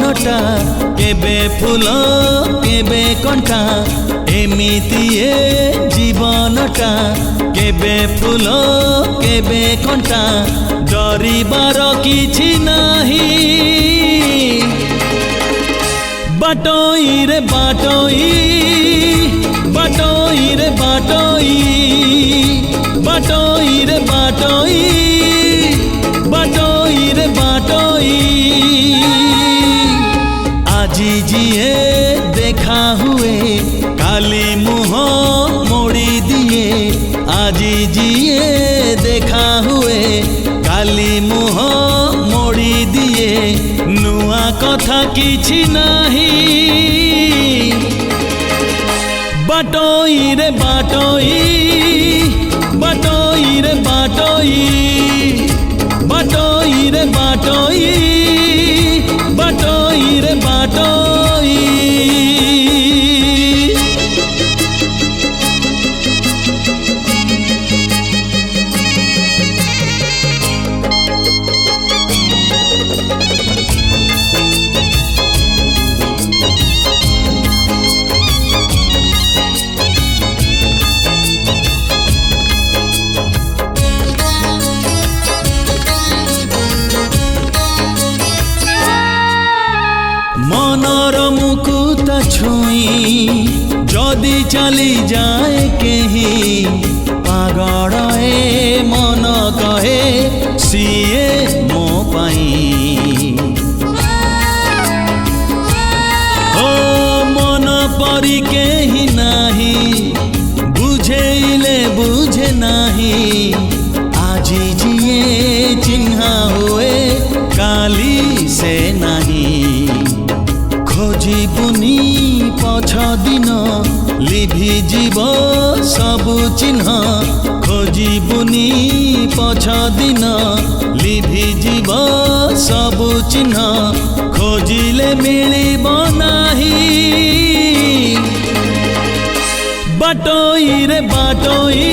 जीवनटा केबे फूल केबे कंटा एमिति ए जीवनटा केबे फूल केबे कंटा डरिबार किछि नाही बाटोई रे बाटोई बाटोई रे बाटोई बाटोई रे बाटोई बाटोई रे बाटोई आजी जिए देखा हुए काली मुँह मोड़ी दिए आजी जिए देखा हुए काली मुँह मोड़ी दिए नुआ कथा किछि नाही बाटोई रे बाटोई बाटोई रे बाटोई बाटोई रे बाटोई बाटोई रे बाटोई मनर मुकुता छुई जदि चली जाए केही पागल ए मन कहे सीए मो पाई ओ मन परी केही नाही बुझेइले बुझे नाही आजी जिए चिन्हा हुए काली से नहीं खोजिबुनी पछ दिन लिभि जीव सबु चिन्ह खोजिबुनी पछ दिन लिभि जीव सबु चिन्ह खोजिले मिलिब नाही बाटोई रे बाटोई